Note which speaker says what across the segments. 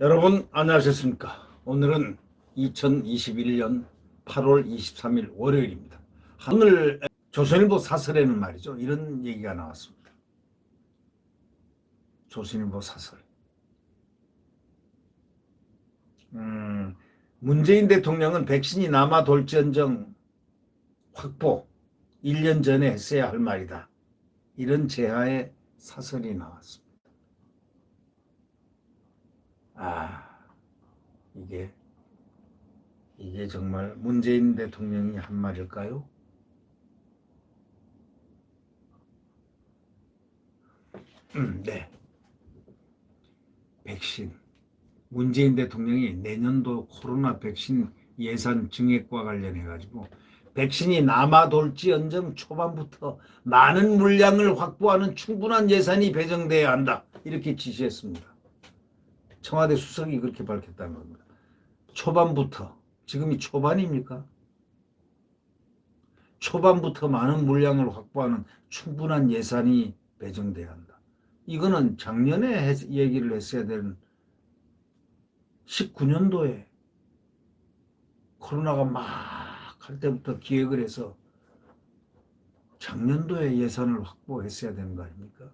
Speaker 1: 여러분 안녕하셨습니까? 오늘은 2021년 8월 23일 월요일입니다. 오늘 조선일보 사설에는 말이죠, 이런 얘기가 나왔습니다. 조선일보 사설. 문재인 대통령은 백신이 남아 돌지언정 확보 1년 전에 했어야 할 말이다. 이런 제하의 사설이 나왔습니다. 이게 정말 문재인 대통령이 한 말일까요? 네. 백신. 문재인 대통령이 내년도 코로나 백신 예산 증액과 관련해 가지고 백신이 남아 돌지언정 초반부터 많은 물량을 확보하는 충분한 예산이 배정돼야 한다. 이렇게 지시했습니다. 청와대 수석이 그렇게 밝혔다는 겁니다. 초반부터. 지금이 초반입니까? 초반부터 많은 물량을 확보하는 충분한 예산이 배정돼야 한다. 이거는 작년에 얘기를 했어야 되는 19년도에 코로나가 막 할 때부터 기획을 해서 작년도에 예산을 확보했어야 되는 거 아닙니까?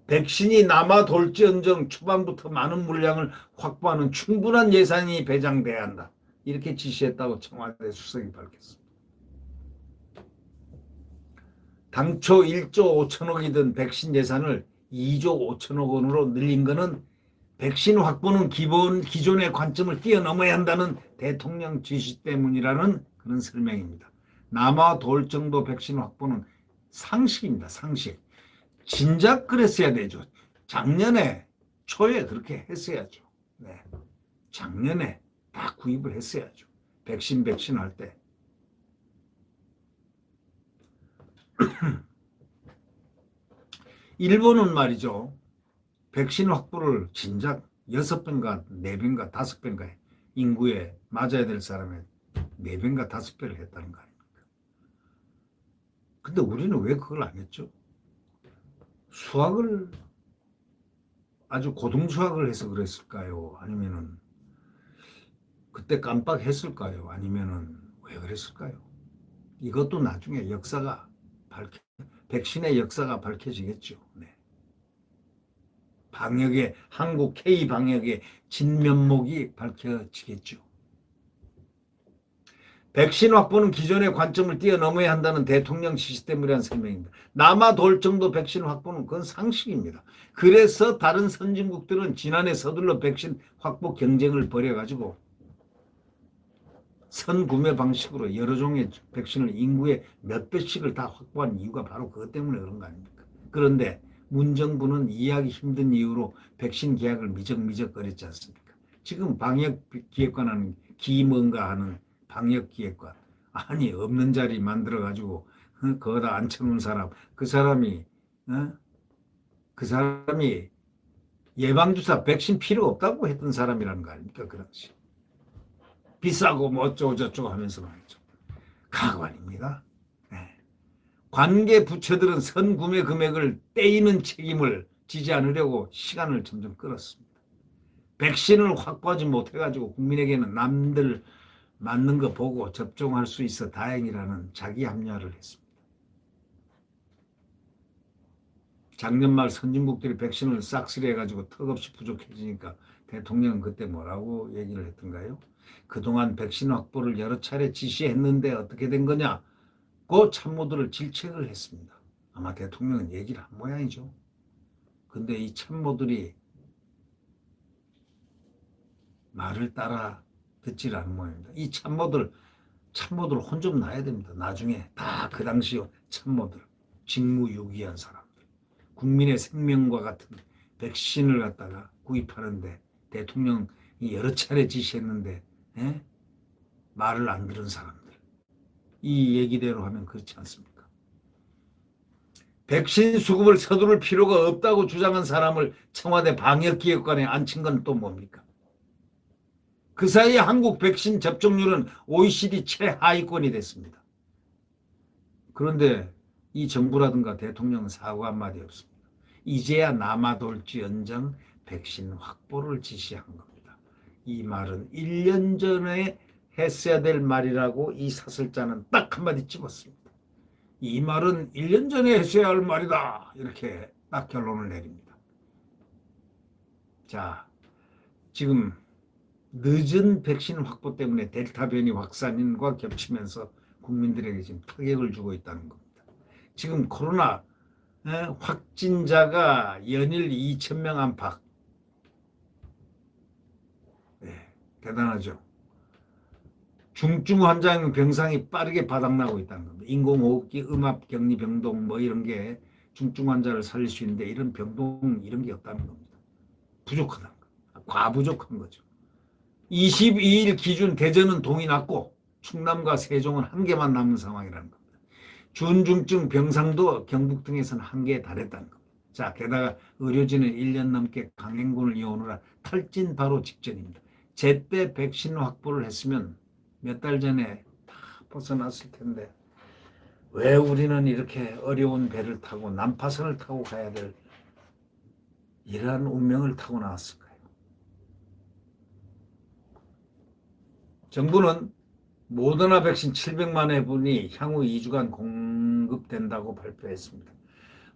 Speaker 1: 백신이 남아 돌지언정 초반부터 많은 물량을 확보하는 충분한 예산이 배정돼야 한다. 이렇게 지시했다고 청와대 수석이 밝혔습니다. 당초 1조 5천억이던 백신 예산을 2조 5천억 원으로 늘린 것은 백신 확보는 기존의 관점을 뛰어넘어야 한다는 대통령 지시 때문이라는 그런 설명입니다. 남아 돌 정도 백신 확보는 상식입니다. 상식. 진작 그랬어야 되죠. 작년에 초에 그렇게 했어야죠. 네. 작년에 다 구입을 했어야죠. 백신 할 때. 일본은 말이죠, 백신 확보를 진작 6배인가 4배인가 5배인가 인구에 맞아야 될 사람의 4배인가 5배를 했다는 거 아닙니까? 근데 우리는 왜 그걸 안 했죠? 수학을 아주 고등수학을 해서 그랬을까요? 아니면은 그때 깜빡했을까요? 아니면은 왜 그랬을까요? 이것도 나중에 역사가 백신의 역사가 밝혀지겠죠. 네. 한국 K 방역의 진면목이 밝혀지겠죠. 백신 확보는 기존의 관점을 뛰어넘어야 한다는 대통령 지시 때문이라는 설명입니다. 남아 돌 정도 백신 확보는 그건 상식입니다. 그래서 다른 선진국들은 지난해 서둘러 백신 확보 경쟁을 벌여가지고 선구매 방식으로 여러 종의 백신을 인구의 몇 배씩을 다 확보한 이유가 바로 그것 때문에 그런 거 아닙니까? 그런데 문정부는 이해하기 힘든 이유로 백신 계약을 미적거렸지 않습니까? 지금 방역기획관하는 김은가 하는 방역기획관, 아니 없는 자리 만들어가지고 거기다 앉혀놓은 사람, 그 사람이 예방주사 백신 필요 없다고 했던 사람이라는 거 아닙니까? 그 당시 비싸고 뭐 어쩌고저쩌고 하면서 말이죠. 가관입니다. 네. 관계 부처들은 선구매 금액을 떼이는 책임을 지지 않으려고 시간을 점점 끌었습니다. 백신을 확보하지 못해가지고 국민에게는 남들 맞는 거 보고 접종할 수 있어 다행이라는 자기 합리화를 했습니다. 작년 말 선진국들이 백신을 싹쓸이 해가지고 턱없이 부족해지니까 대통령은 그때 뭐라고 얘기를 했던가요? 그동안 백신 확보를 여러 차례 지시했는데 어떻게 된 거냐? 그 참모들을 질책을 했습니다. 아마 대통령은 얘기를 한 모양이죠. 근데 이 참모들이 말을 따라 듣질 않은 모양입니다. 이 참모들 혼 좀 나야 됩니다. 나중에 다 그 당시 참모들, 직무유기한 사람들, 국민의 생명과 같은 백신을 갖다가 구입하는데 대통령이 여러 차례 지시했는데 말을 안 들은 사람들. 이 얘기대로 하면 그렇지 않습니까? 백신 수급을 서두를 필요가 없다고 주장한 사람을 청와대 방역기획관에 앉힌 건 또 뭡니까? 그 사이에 한국 백신 접종률은 OECD 최하위권이 됐습니다. 그런데 이 정부라든가 대통령은 사과 한마디 없습니다. 이제야 남아돌지언정 백신 확보를 지시한 겁니다. 이 말은 1년 전에 했어야 될 말이라고 이 사설자는 딱 한마디 집었습니다. 이 말은 1년 전에 했어야 할 말이다. 이렇게 딱 결론을 내립니다. 자, 지금 늦은 백신 확보 때문에 델타 변이 확산과 겹치면서 국민들에게 지금 타격을 주고 있다는 겁니다. 지금 코로나 확진자가 연일 2,000명 안팎. 네, 대단하죠. 중증 환자용 병상이 빠르게 바닥나고 있다는 겁니다. 인공호흡기, 음압, 격리 병동 뭐 이런 게 중증 환자를 살릴 수 있는데 이런 병동 이런 게 없다는 겁니다. 부족하다는 거. 과부족한 거죠. 22일 기준 대전은 동이 났고 충남과 세종은 1개만 남은 상황이라는 겁니다. 준중증 병상도 경북 등에서는 1개에 달했다는 겁니다. 자, 게다가 의료진은 1년 넘게 강행군을 이어오느라 탈진 바로 직전입니다. 제때 백신 확보를 했으면 몇 달 전에 다 벗어났을 텐데 왜 우리는 이렇게 어려운 배를 타고 난파선을 타고 가야 될 이러한 운명을 타고 나왔을까요? 정부는 모더나 백신 700만 회분이 향후 2주간 공급된다고 발표했습니다.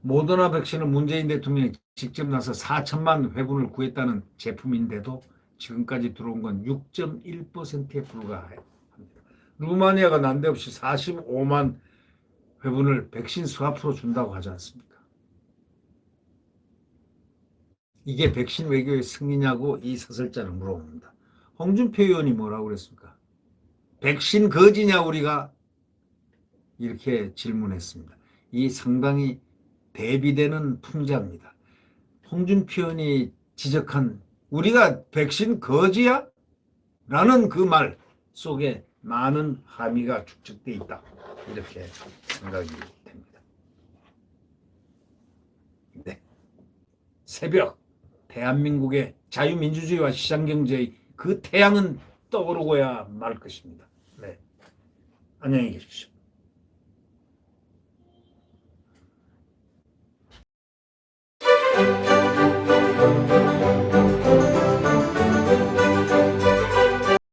Speaker 1: 모더나 백신은 문재인 대통령이 직접 나서 4천만 회분을 구했다는 제품인데도 지금까지 들어온 건 6.1%에 불과합니다. 루마니아가 난데없이 45만 회분을 백신 수합으로 준다고 하지 않습니까? 이게 백신 외교의 승리냐고 이 사설자는 물어봅니다. 홍준표 의원이 뭐라고 그랬습니까? 백신 거지냐 우리가? 이렇게 질문했습니다. 이 상당히 대비되는 풍자입니다. 홍준표 의원이 지적한 우리가 백신 거지야? 라는 그 말 속에 많은 함의가 축적되어 있다. 이렇게 생각이 됩니다. 네. 새벽 대한민국의 자유민주주의와 시장경제의 그 태양은 떠오르고야 말 것입니다. 네. 안녕히 계십시오.